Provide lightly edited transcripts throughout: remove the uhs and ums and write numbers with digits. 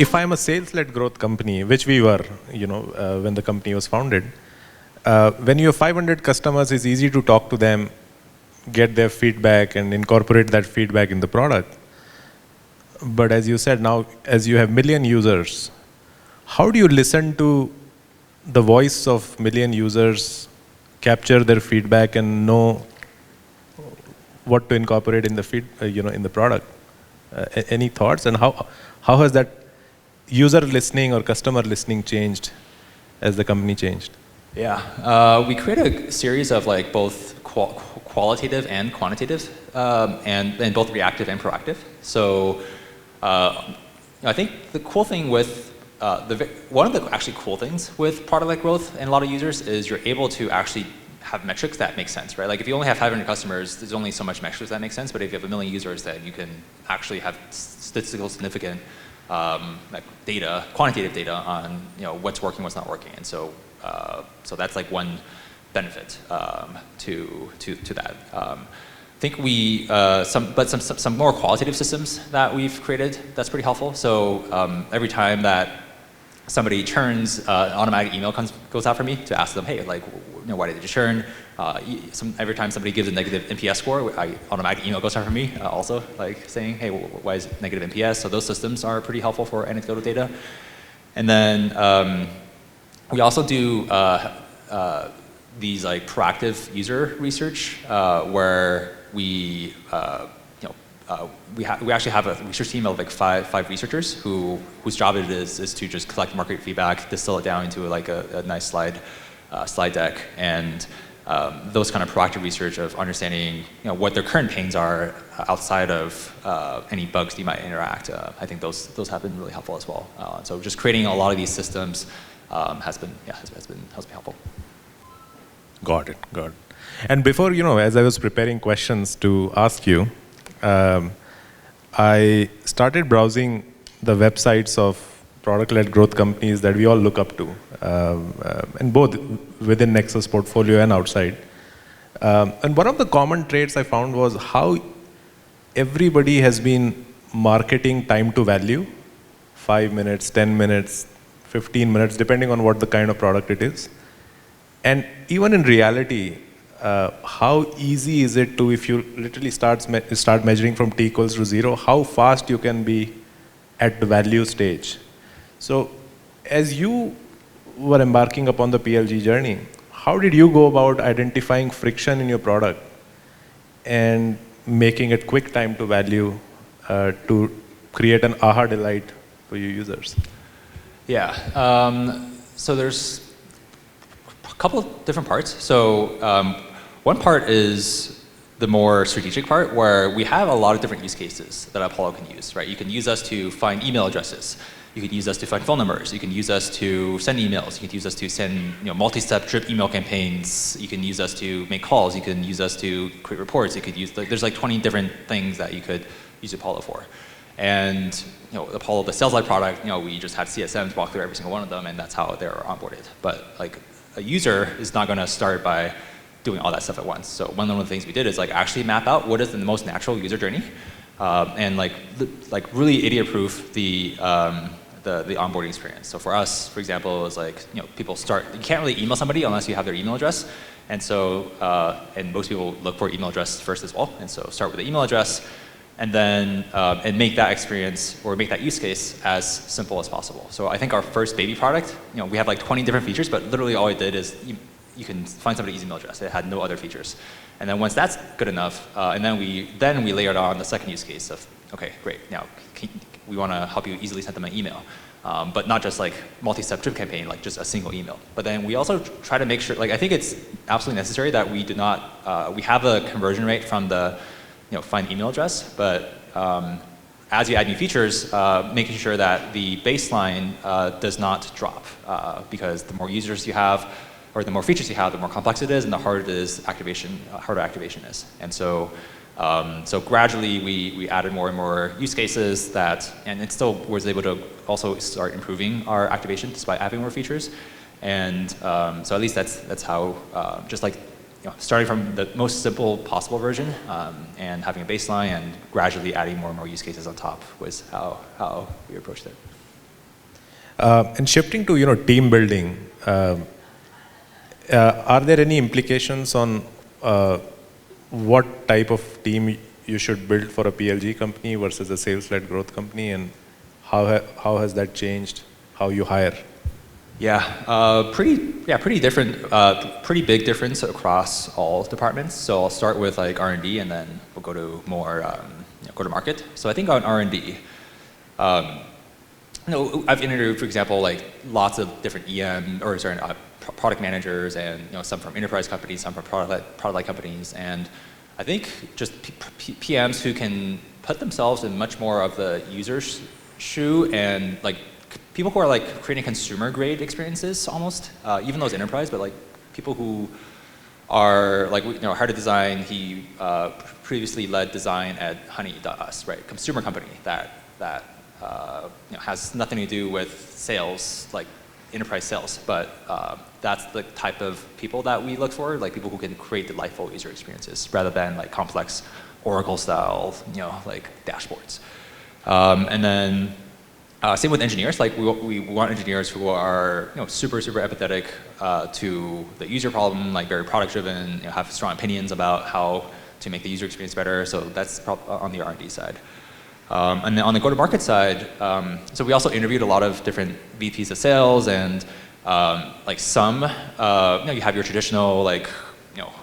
if I'm a sales-led growth company, which we were, when the company was founded, when you have 500 customers, it's easy to talk to them, get their feedback, and incorporate that feedback in the product. But as you said, now, as you have million users, how do you listen to the voice of million users, capture their feedback, and know what to incorporate in the in the product? Any thoughts? And how has that user listening or customer listening changed as the company changed? Yeah, we created a series of like both qualitative and quantitative, and both reactive and proactive. So I think the cool thing with one of the actually cool things with product-led growth and a lot of users is you're able to actually have metrics that make sense, right? Like if you only have 500 customers, there's only so much metrics that make sense. But if you have 1 million users, then you can actually have statistical significant like data, quantitative data on what's working, what's not working. And so that's like one benefit to that. I think we some more qualitative systems that we've created that's pretty helpful. So every time that somebody churns, an automatic email goes out for me to ask them, hey, like, why did you churn? Every time somebody gives a negative NPS score, automatic email goes out for me also, like saying, hey, why is it negative NPS? So those systems are pretty helpful for anecdotal data. And then we also do these like proactive user research where we actually have a research team of like five researchers whose job it is to just collect market feedback, distill it down into like a nice slide deck, and those kind of proactive research of understanding what their current pains are outside of any bugs they might interact. I think those have been really helpful as well. So just creating a lot of these systems has been helpful. Got it. And before, as I was preparing questions to ask you, I started browsing the websites of product-led growth companies that we all look up to, and both within Nexus portfolio and outside. And one of the common traits I found was how everybody has been marketing time to value, 5 minutes, 10 minutes, 15 minutes, depending on what the kind of product it is. And even in reality, how easy is it to, if you literally start measuring from t equals to 0, how fast you can be at the value stage. So as you were embarking upon the PLG journey, how did you go about identifying friction in your product and making it quick time to value to create an aha delight for your users? Yeah, so there's a couple of different parts. So one part is the more strategic part, where we have a lot of different use cases that Apollo can use, right? You can use us to find email addresses. You can use us to find phone numbers. You can use us to send emails. You can use us to send multi-step drip email campaigns. You can use us to make calls. You can use us to create reports. You could use, there's like 20 different things that you could use Apollo for. And Apollo, the sales-led product, we just had CSMs walk through every single one of them, and that's how they're onboarded. But like a user is not going to start by doing all that stuff at once. So one of the things we did is like actually map out what is the most natural user journey, and like really idiot-proof the onboarding experience. So for us, for example, it was like people start. You can't really email somebody unless you have their email address, and so and most people look for email address first as well. And so start with the email address, and then and make that experience or make that use case as simple as possible. So I think our first baby product, we have like 20 different features, but literally all it did is you can find somebody's email address. It had no other features. And then once that's good enough, and then we layered on the second use case of, okay, great, now we want to help you easily send them an email. But not just like multi-step drip campaign, like just a single email. But then we also try to make sure, like I think it's absolutely necessary that we do not, we have a conversion rate from the find email address, but as you add new features, making sure that the baseline does not drop, because the more users you have, or the more features you have, the more complex it is, and the harder it is harder activation is. And so, so gradually we added more and more use cases and it still was able to also start improving our activation despite having more features. And so at least that's how, just like starting from the most simple possible version and having a baseline and gradually adding more and more use cases on top was how we approached it. And shifting to team building, are there any implications on what type of team you should build for a PLG company versus a sales-led growth company, and how has that changed how you hire? Pretty different, pretty big difference across all departments. So I'll start with like R&D, and then we'll go to more go to market. So I think on R&D, I've interviewed, for example, like lots of different product managers, and some from enterprise companies, some from product-led companies, and I think just PMs who can put themselves in much more of the user's shoe, and like people who are like creating consumer-grade experiences almost, even those enterprise, but like people who are like Heart of Design. He previously led design at Honey.us, right? Consumer company that has nothing to do with sales, like enterprise sales, but that's the type of people that we look for, like people who can create delightful user experiences rather than like complex Oracle style, like dashboards. And then same with engineers. Like we want engineers who are super empathetic to the user problem, like very product driven, have strong opinions about how to make the user experience better. So that's on the R&D side. And then on the go-to-market side, so we also interviewed a lot of different VPs of sales, and like some, you have your traditional like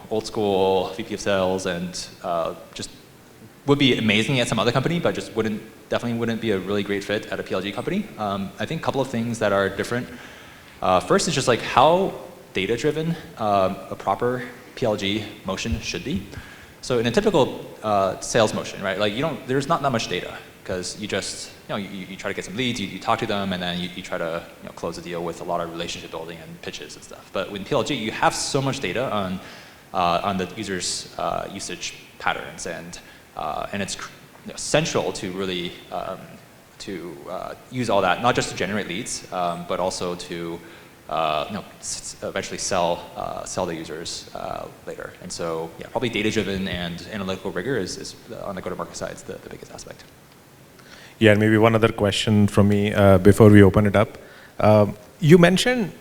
old school VP of sales, and just would be amazing at some other company, but just definitely wouldn't be a really great fit at a PLG company. I think a couple of things that are different. First is just like how data-driven a proper PLG motion should be. So in a typical sales motion, right? Like there's not that much data, because you just you try to get some leads, you talk to them, and then you try to close a deal with a lot of relationship building and pitches and stuff. But with PLG, you have so much data on the user's usage patterns, and it's central to really use all that, not just to generate leads, but also to eventually sell the users later. And so probably data-driven and analytical rigor is on the go-to-market side is the biggest aspect. Yeah, and maybe one other question from me before we open it up. You mentioned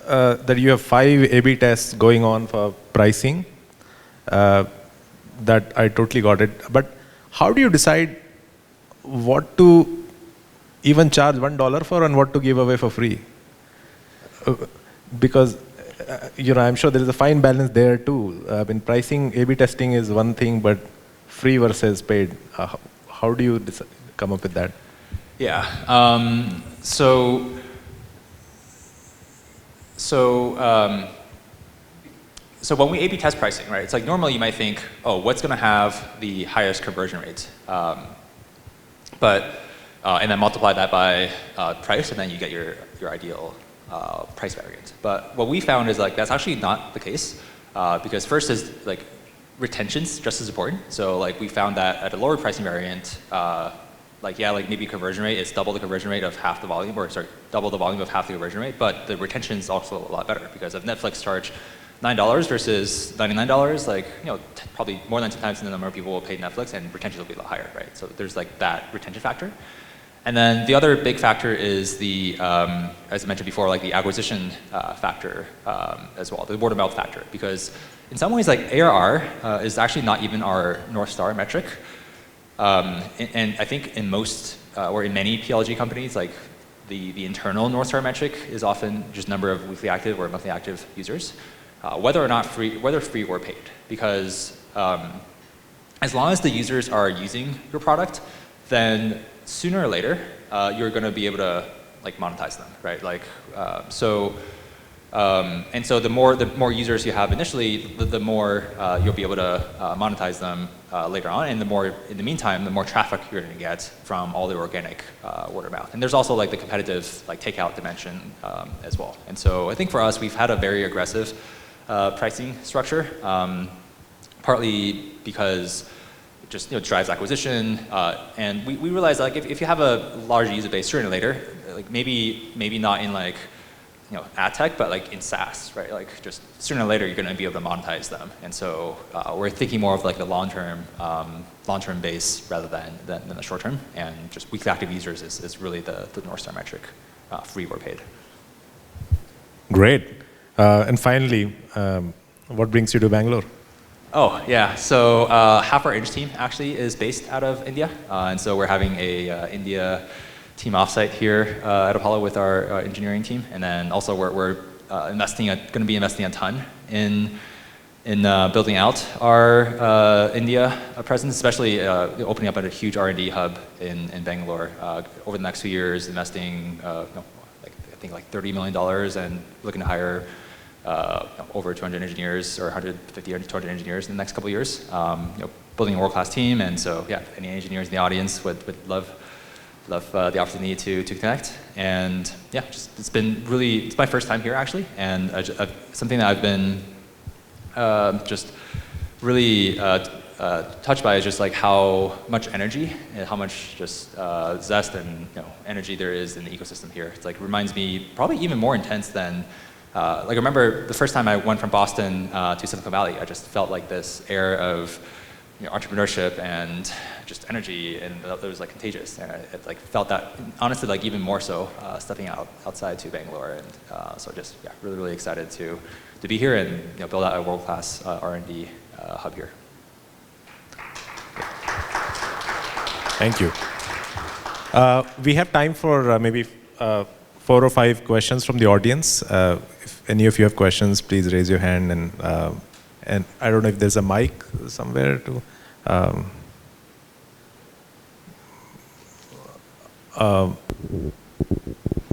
that you have 5 A/B tests going on for pricing. That I totally got it. But how do you decide what to even charge $1 for and what to give away for free? Because I'm sure there is a fine balance there too. In pricing, A/B testing is one thing, but free versus paid. How do you come up with that? Yeah. So when we A/B test pricing, right? It's like normally you might think, oh, what's going to have the highest conversion rate? And then multiply that by price, and then you get your ideal price variant. But what we found is like that's actually not the case, because first is like retention's just as important. So like we found that at a lower pricing variant, like maybe conversion rate is double the conversion rate of half the volume, or sorry, double the volume of half the conversion rate, but the retention is also a lot better, because if Netflix charge $9 versus $99, like probably more than 10 times the number of people will pay Netflix, and retention will be a lot higher, right? So there's like that retention factor. And then the other big factor is the, as I mentioned before, like the acquisition factor as well, the word of mouth factor. Because in some ways, like ARR is actually not even our North Star metric. And I think in most, or in many PLG companies, like the internal North Star metric is often just number of weekly active or monthly active users, whether free or paid. Because as long as the users are using your product, then sooner or later, you're going to be able to like monetize them, right? Like and so the more users you have initially, the more you'll be able to monetize them later on, and in the meantime, the more traffic you're going to get from all the organic word of mouth. And there's also like the competitive like takeout dimension as well. And so I think for us, we've had a very aggressive pricing structure, partly because just drives acquisition, and we realize like if you have a large user base sooner or later, like maybe not in like ad tech, but like in SaaS, right? Like just sooner or later you're going to be able to monetize them, and so we're thinking more of like the long-term base rather than the short term, and just weekly active users is really the North Star metric free or paid. Great. And finally, what brings you to Bangalore? Oh, yeah. So half our team actually is based out of India. And so we're having a India team offsite here at Apollo with our engineering team. And then also we're going to be investing a ton in building out our India presence, especially opening up a huge R&D hub in Bangalore over the next few years, investing I think like $30 million and looking to hire over 200 engineers or 150 or 200 engineers in the next couple of years. Building a world-class team, and so yeah, any engineers in the audience would love the opportunity to connect. And yeah, it's my first time here actually, and something that I've been just really touched by is just like how much energy and how much just zest and energy there is in the ecosystem here. It's like reminds me probably even more intense than like I remember the first time I went from Boston to Silicon Valley. I just felt like this air of entrepreneurship and just energy, and it was like contagious. And I like felt that honestly like even more so stepping outside to Bangalore, and so just really excited to be here and build out a world-class R&D hub here. Thank you. We have time for maybe 4 or 5 questions from the audience. If any of you have questions, please raise your hand, and I don't know if there's a mic somewhere to.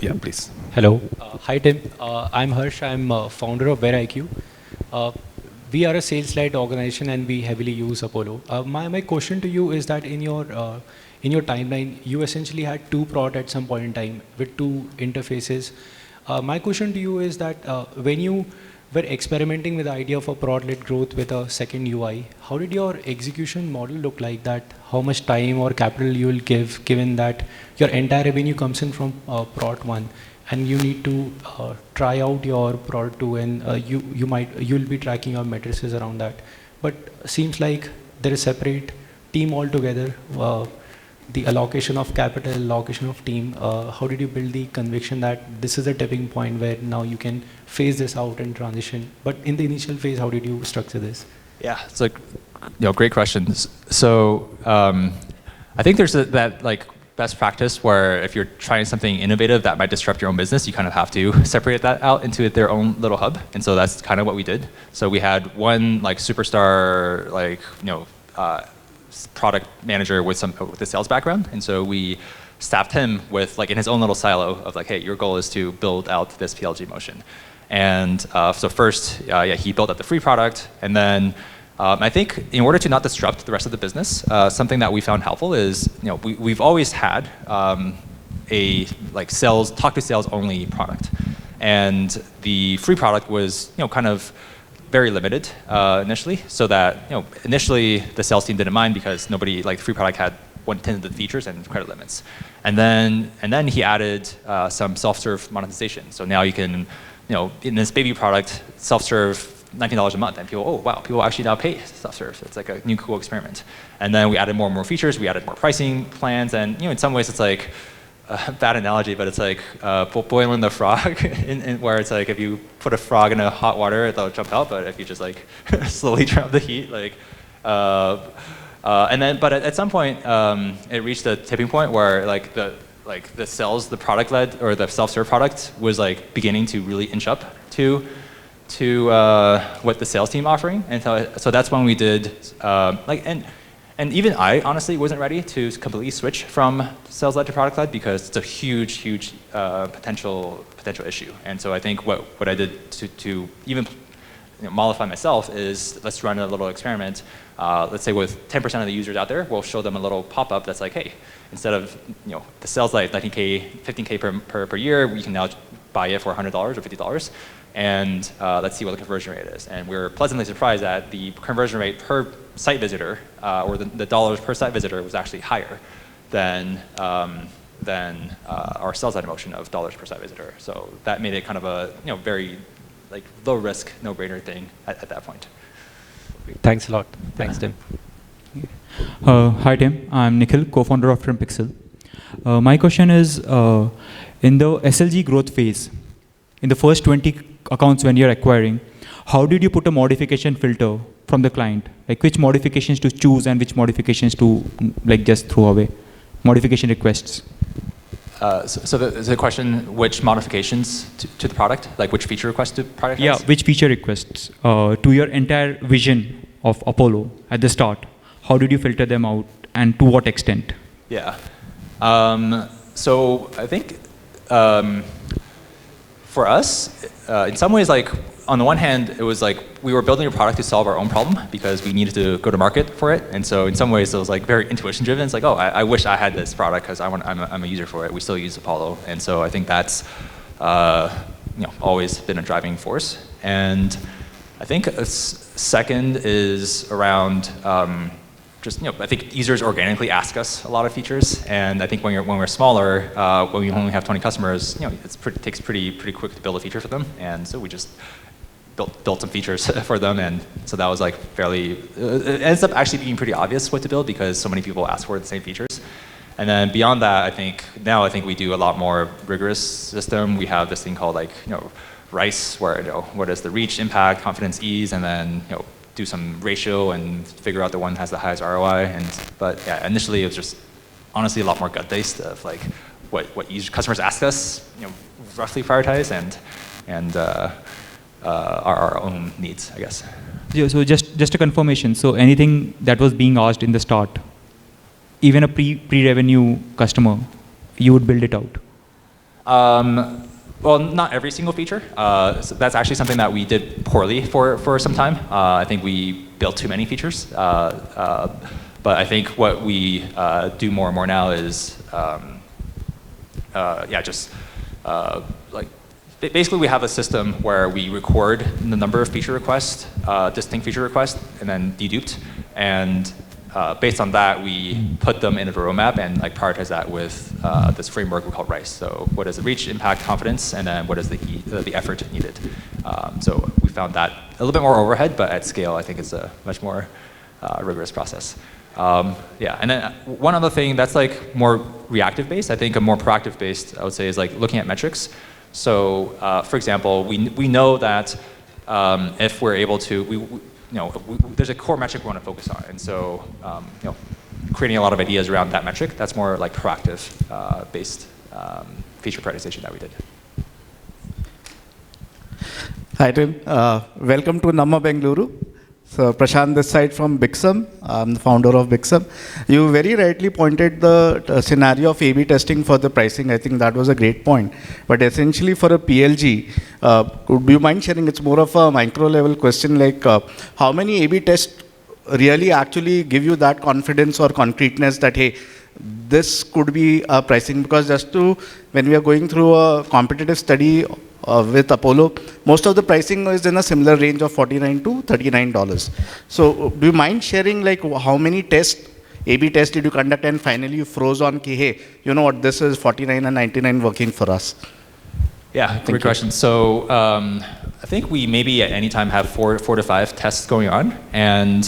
Yeah, please. Hello. Hi, Tim. I'm Harsh. I'm founder of BearIQ. We are a sales-led organization, and we heavily use Apollo. My question to you is that in your timeline, you essentially had 2 products at some point in time with 2 interfaces. My question to you is that when you were experimenting with the idea of a product-led growth with a second UI, how did your execution model look like? That how much time or capital you will give, given that your entire revenue comes in from product 1, and you need to try out your product 2, and you'll be tracking your matrices around that. But seems like there is separate team altogether. The allocation of capital, allocation of team. How did you build the conviction that this is a tipping point where now you can phase this out and transition? But in the initial phase, how did you structure this? Yeah, it's like great questions. So I think there's that like best practice where if you're trying something innovative that might disrupt your own business, you kind of have to separate that out into their own little hub. And so that's kind of what we did. So we had one like superstar like product manager with a sales background, and so we staffed him with like in his own little silo of like, hey, your goal is to build out this PLG motion. And so first, he built out the free product, and then I think in order to not disrupt the rest of the business, something that we found helpful is we've always had a like talk to sales only product, and the free product was kind of very limited initially, so that initially the sales team didn't mind because nobody like the free product had 1/10 of the features and credit limits, and then he added some self-serve monetization. So now you can in this baby product self-serve $19 a month, and people actually now pay self-serve. It's like a new cool experiment. And then we added more and more features. We added more pricing plans, and in some ways it's like a bad analogy, but it's like boiling the frog, where it's like if you put a frog in a hot water, it'll jump out, but if you just like slowly turn up the heat, like, and then, but at some point, it reached a tipping point where the product-led or the self-serve product was like beginning to really inch up to what the sales team offering, and so that's when we did and even I honestly wasn't ready to completely switch from sales-led to product-led because it's a huge potential issue. And so I think what I did to even mollify myself is let's run a little experiment. Let's say with 10% of the users out there, we'll show them a little pop-up that's like, hey, instead of the sales-led $19K, $15K per year, we can now buy it for $100 or $50. And let's see what the conversion rate is. And we're pleasantly surprised that the conversion rate per site visitor, or the dollars per site visitor, was actually higher than our sales-led motion of dollars per site visitor. So that made it kind of a very like low risk, no brainer thing at that point. Thanks a lot. Thanks, Tim. Hi, Tim. I'm Nikhil, co-founder of Trim Pixel. My question is, In the SLG growth phase, in the first 20 accounts when you're acquiring, how did you put a modification filter from the client? Like which modifications to choose and which modifications to like just throw away? Modification requests. So the question, which modifications to the product? Like which feature requests to product? Yeah, which feature requests to your entire vision of Apollo at the start? How did you filter them out and to what extent? Yeah. So I think for us, in some ways, like on the one hand, it was like we were building a product to solve our own problem because we needed to go to market for it. And so in some ways, it was like very intuition driven. It's like, oh, I wish I had this product because I'm a user for it. We still use Apollo. And so I think that's always been a driving force. And I think a second is around I think users organically ask us a lot of features, and I think when we're smaller, when we only have 20 customers, it takes pretty quick to build a feature for them, and so we just built some features for them, and so that was like it ends up actually being pretty obvious what to build because so many people ask for the same features. And then beyond that, I think we do a lot more rigorous system. We have this thing called RICE, where what is the reach, impact, confidence, ease, and then do some ratio and figure out the one that has the highest ROI. But yeah, initially it was just honestly a lot more gut-based of like what customers ask us, roughly prioritize and our own needs, I guess. Yeah, so just a confirmation. So anything that was being asked in the start, even a pre-revenue customer, you would build it out? Well, not every single feature. So that's actually something that we did poorly for some time. I think we built too many features. But I think what we do more and more now is, basically we have a system where we record the number of feature requests, distinct feature requests, and then deduped. And based on that, we put them into the roadmap and prioritize that with this framework we call RICE. So what is the reach, impact, confidence, and then what is the effort needed. So we found that a little bit more overhead, but at scale, I think it's a much more rigorous process. And then one other thing that's more reactive based, I think a more proactive based, I would say, is looking at metrics. So for example, we know that if we're able to, there's a core metric we want to focus on, and so creating a lot of ideas around that metric. That's more proactive based feature prioritization that we did. Hi Tim, welcome to Namma Bengaluru. So Prashant this side from Bixam. I'm the founder of Bixam. You very rightly pointed the scenario of A/B testing for the pricing. I think that was a great point. But essentially for a PLG, would you mind sharing? It's more of a micro level question, how many A/B tests really actually give you that confidence or concreteness that hey, this could be pricing? Because when we are going through a competitive study with Apollo, most of the pricing is in a similar range of $49 to $39. So do you mind sharing how many A/B tests did you conduct and finally you froze on ki, hey, you know what, this is 49 and 99 working for us? Yeah, great question. So I think we maybe at any time have four to five tests going on, and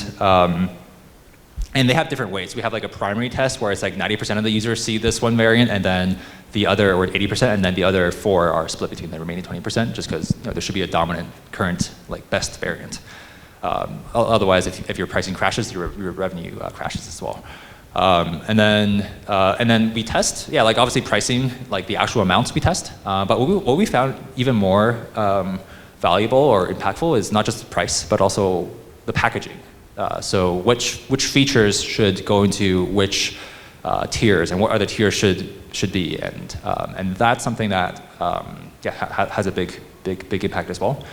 they have different weights. We have a primary test where it's 90% of the users see this one variant, and then the other, or 80%, and then the other 4 are split between the remaining 20%, just because there should be a dominant current best variant. Otherwise, if your pricing crashes, your revenue crashes as well. And then we test, obviously pricing, the actual amounts we test. But what we found even more valuable or impactful is not just the price, but also the packaging. So which features should go into which tiers, and what other tiers should be, and that's something that has a big impact as well.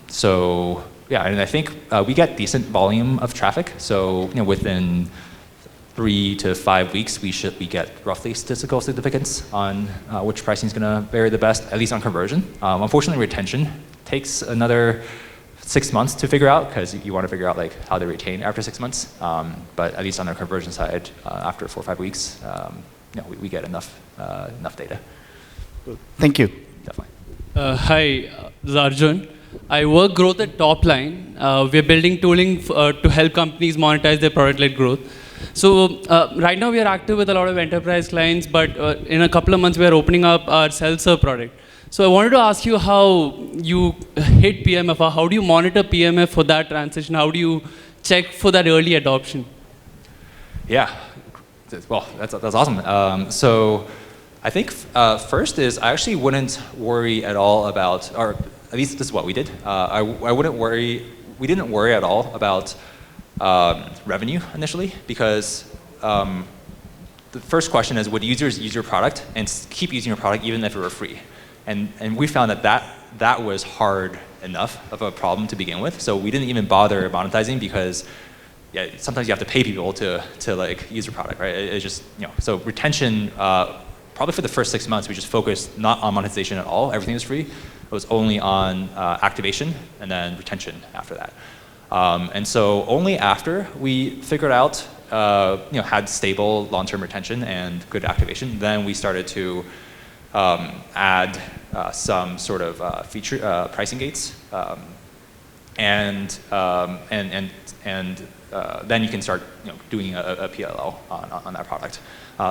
So yeah, and I think we get decent volume of traffic. So within 3 to 5 weeks, we get roughly statistical significance on which pricing is going to vary the best, at least on conversion. Unfortunately, retention takes another 6 months to figure out, because you want to figure out how they retain after 6 months. But at least on the conversion side, after 4 or 5 weeks, we get enough data. Thank you. Definitely. Hi, this is Arjun. I work growth at Topline. We're building tooling to help companies monetize their product-led growth. So right now we are active with a lot of enterprise clients, but in a couple of months we are opening up our self-serve product. So I wanted to ask you how you hit PMF, or how do you monitor PMF for that transition? How do you check for that early adoption? Yeah, well, that's awesome. So I think first is I actually wouldn't worry at all about, or at least this is what we did. I wouldn't worry, we didn't worry at all about revenue initially, because the first question is, would users use your product and keep using your product even if it were free? And we found that was hard enough of a problem to begin with. So we didn't even bother monetizing, because yeah, sometimes you have to pay people to like use your product, right? It's just, so retention, probably for the first 6 months, we just focused not on monetization at all. Everything was free. It was only on activation and then retention after that. And so only after we figured out, had stable long-term retention and good activation, then we started to add some sort of feature pricing gates, and then you can start doing a PLL on that product.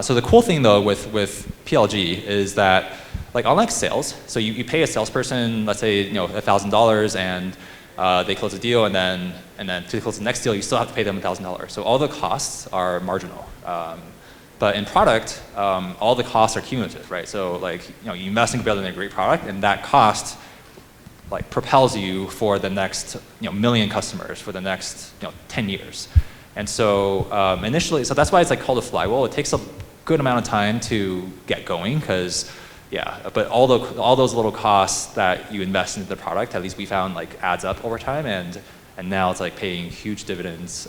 So the cool thing though with PLG is that, like unlike sales, so you pay a salesperson, let's say $1,000, and they close a deal, and then to close the next deal, you still have to pay them $1,000. So all the costs are marginal. But in product, all the costs are cumulative, right? So like, you invest in building a great product, and that cost like propels you for the next million customers for the next 10 years. And so initially, so that's why it's like called a flywheel. It takes a good amount of time to get going, because but all those little costs that you invest into the product, at least we found, like adds up over time, and now it's like paying huge dividends,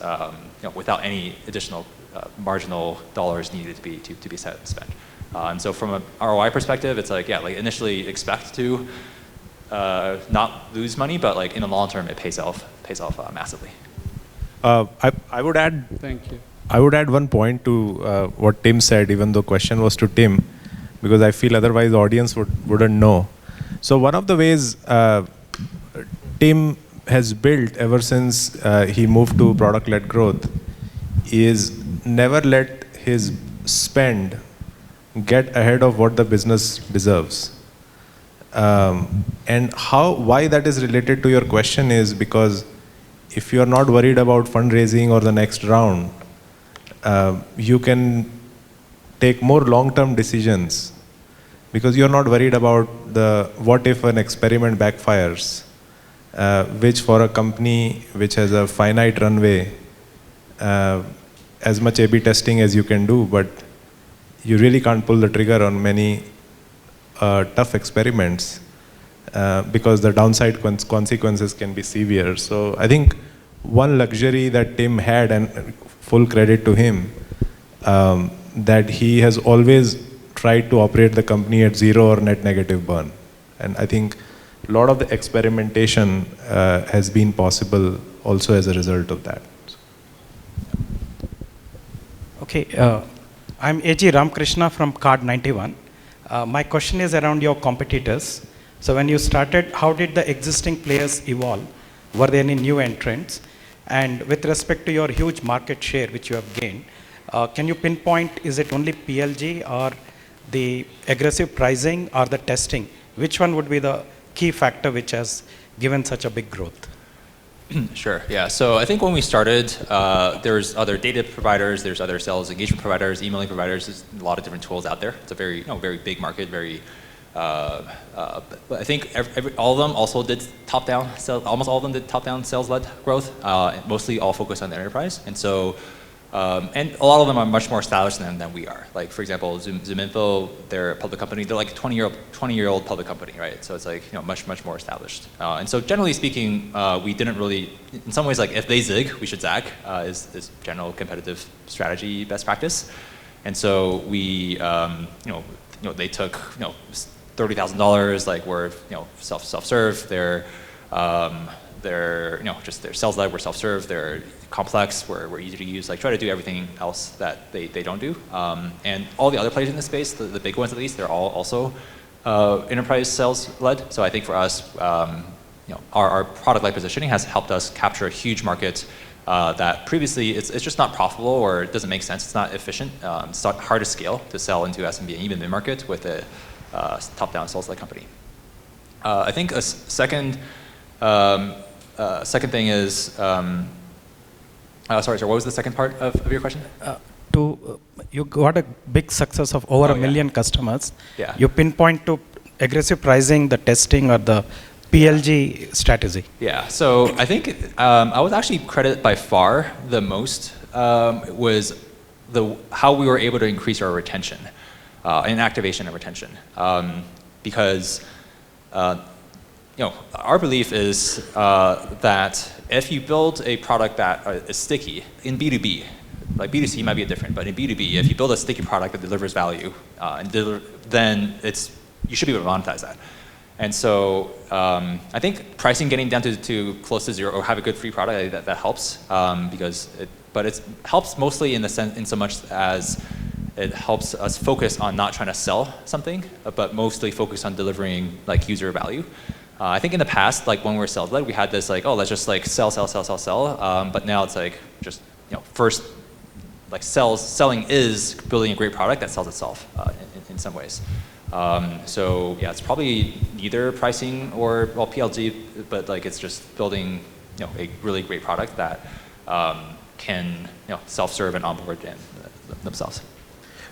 without any additional marginal dollars needed to be spent. And so from an ROI perspective, it's like, like initially expect to not lose money, but like in the long term, it pays off massively. I would add. Thank you. I would add one point to what Tim said, even though question was to Tim, because I feel otherwise the audience wouldn't know. So one of the ways Tim has built ever since he moved to product-led growth is never let his spend get ahead of what the business deserves. And why that is related to your question is because if you are not worried about fundraising or the next round, you can take more long-term decisions, because you're not worried about the what if an experiment backfires, which for a company which has a finite runway, as much A/B testing as you can do, but you really can't pull the trigger on many tough experiments, because the downside consequences can be severe. So I think one luxury that Tim had, and full credit to him, that he has always tried to operate the company at zero or net negative burn. And I think a lot of the experimentation has been possible also as a result of that. Okay, I'm A.G. Ramkrishna from Card 91. My question is around your competitors. So when you started, how did the existing players evolve? Were there any new entrants? And with respect to your huge market share which you have gained, can you pinpoint, is it only PLG or the aggressive pricing or the testing? Which one would be the key factor which has given such a big growth? Sure, yeah. So I think when we started, there's other data providers, there's other sales engagement providers, emailing providers, there's a lot of different tools out there. It's a very, very big market, very, but I think all of them also did top-down sales, almost all of them did top-down sales-led growth, mostly all focused on the enterprise. And so, and a lot of them are much more established than we are. Like, for example, ZoomInfo, they're a public company. They're like a 20-year-old public company, right? So it's like, much more established. And so generally speaking, we didn't really, in some ways, like if they zig, we should zag, is general competitive strategy best practice. And so we, they took, $30,000, like we're, self-serve. They're just their sales led, we're self-serve. They're complex, we're easy to use. Like try to do everything else that they don't do. And all the other players in this space, the big ones at least, they're all also enterprise sales led. So I think for us, our product led positioning has helped us capture a huge market that previously it's just not profitable or it doesn't make sense. It's not efficient. It's not hard to scale to sell into SMB and even mid-market with a top-down sales-led company. I think a second thing is, sorry, what was the second part of your question? You got a big success of over 1 million customers. Yeah. You pinpoint to aggressive pricing, the testing, or the PLG strategy. Yeah, so I think I would actually credit by far the most was how we were able to increase our retention and activation and retention. Because our belief is that if you build a product that is sticky in B2B, like B2C might be different, but in B2B, if you build a sticky product that delivers value, then you should be able to monetize that. And so I think pricing getting down to close to zero or have a good free product, that helps but it helps mostly in so much as it helps us focus on not trying to sell something, but mostly focus on delivering like user value. I think in the past, like when we were sales-led, we had this like, oh, let's just like sell. But now it's like just first like selling is building a great product that sells itself in some ways. So yeah, it's probably neither pricing or PLG, but like it's just building a really great product that can self-serve and onboard themselves.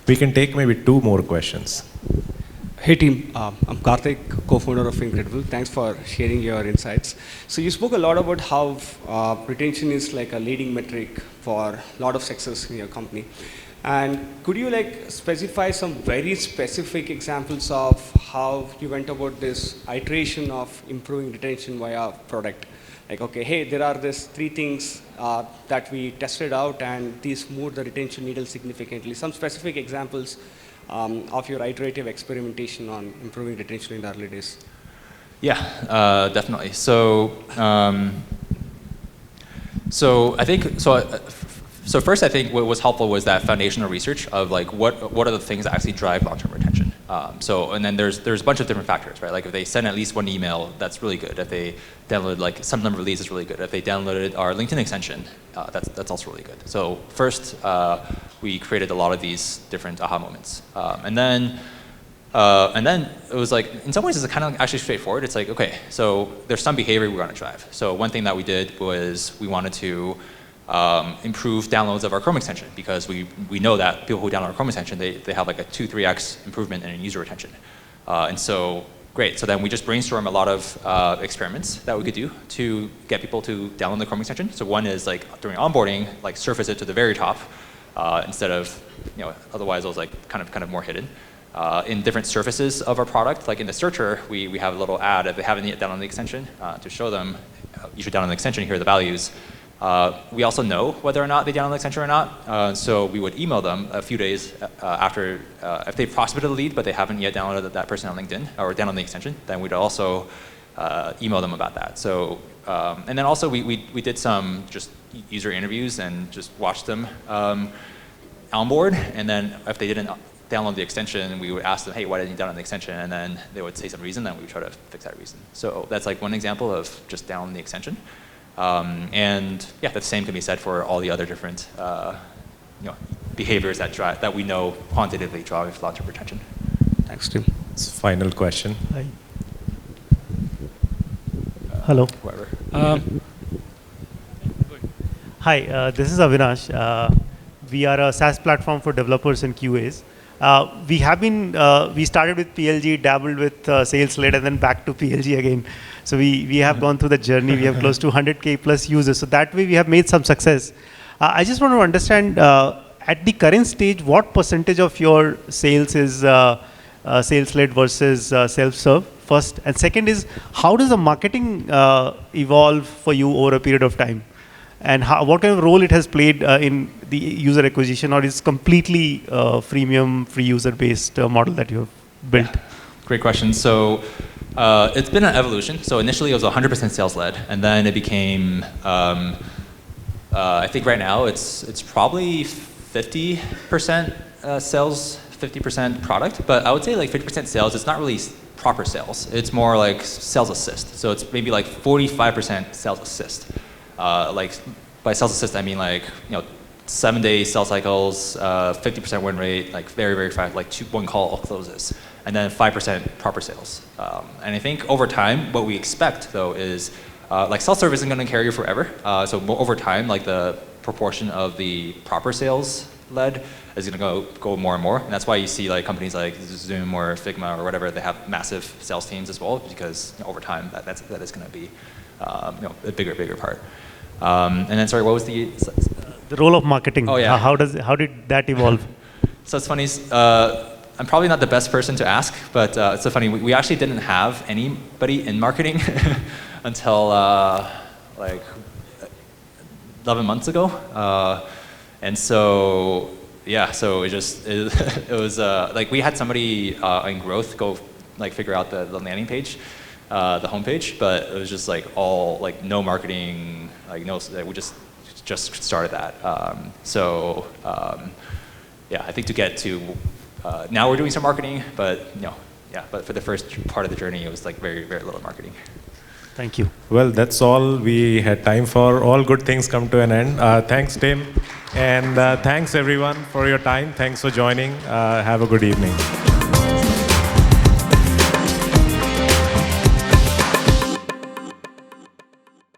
We can take maybe 2 more questions. Hey team, I'm Karthik, co-founder of Incredible. Thanks for sharing your insights. So you spoke a lot about how retention is like a leading metric for a lot of success in your company. And could you like specify some very specific examples of how you went about this iteration of improving retention via product? Like, okay, hey, there are these 3 things that we tested out and these moved the retention needle significantly. Some specific examples of your iterative experimentation on improving retention in the early days. Yeah, definitely. So I think So first, I think what was helpful was that foundational research of like what are the things that actually drive long-term retention. And then there's a bunch of different factors, right? Like if they send at least 1 email, that's really good. If they download like some number of leads, it's really good. If they downloaded our LinkedIn extension, that's also really good. So first, we created a lot of these different aha moments, and then it was like in some ways it's kind of actually straightforward. It's like okay, so there's some behavior we want to drive. So one thing that we did was we wanted to improve downloads of our Chrome extension because we know that people who download our Chrome extension, they have like a 2-3x improvement in user retention. And so, great. So then we just brainstorm a lot of experiments that we could do to get people to download the Chrome extension. So one is like during onboarding, like surface it to the very top instead of, otherwise it was like kind of more hidden. In different surfaces of our product, like in the searcher, we have a little ad if they haven't yet downloaded the extension to show them you should download the extension, here are the values. We also know whether or not they download the extension or not, so we would email them a few days after, if they've prospected a lead but they haven't yet downloaded that person on LinkedIn or downloaded the extension, then we'd also email them about that. So, and then also we did some just user interviews and just watched them onboard, and then if they didn't download the extension, we would ask them, hey, why didn't you download the extension? And then they would say some reason, then we would try to fix that reason. So that's like one example of just downloading the extension. And yeah, the same can be said for all the other different behaviors that we know quantitatively drive long-term retention. Thanks, Tim. Final question. Hi. Hello. Whoever. Hi, this is Avinash. We are a SaaS platform for developers and QAs. We started with PLG, dabbled with sales-led, and then back to PLG again. So we have gone through the journey. We have close to 100K plus users. So that way we have made some success. I just want to understand, at the current stage, what percentage of your sales is sales-led versus self-serve, first? And second is, how does the marketing evolve for you over a period of time? And what kind of role it has played in the user acquisition, or is completely freemium, free user-based model that you have built? Yeah. Great question. So it's been an evolution. So initially it was 100% sales-led, and then it became, I think right now it's probably 50% sales, 50% product. But I would say like 50% sales, it's not really proper sales. It's more like sales assist. So it's maybe like 45% sales assist. Like by sales assist, I mean like 7-day sales cycles, 50% win rate, like very, very fast, like one call closes, and then 5% proper sales. And I think over time, what we expect though is like self-serve isn't going to carry you forever. So over time, like the proportion of the proper sales led is going to go more and more. And that's why you see like companies like Zoom or Figma or whatever, they have massive sales teams as well, because over time that is going to be a bigger part. And then sorry, what was the role of marketing? Oh yeah. How did that evolve? So it's funny. I'm probably not the best person to ask, but it's so funny. We actually didn't have anybody in marketing until like 11 months ago. And so, yeah, so it was like we had somebody in growth go like figure out the landing page, the homepage, but it was just like all like no marketing, like no, we just started that. Yeah, I think to get to, now we're doing some marketing, but but for the first part of the journey, it was like very, very little marketing. Thank you. Well, that's all we had time for. All good things come to an end. Thanks, Tim. And thanks, everyone, for your time. Thanks for joining. Have a good evening.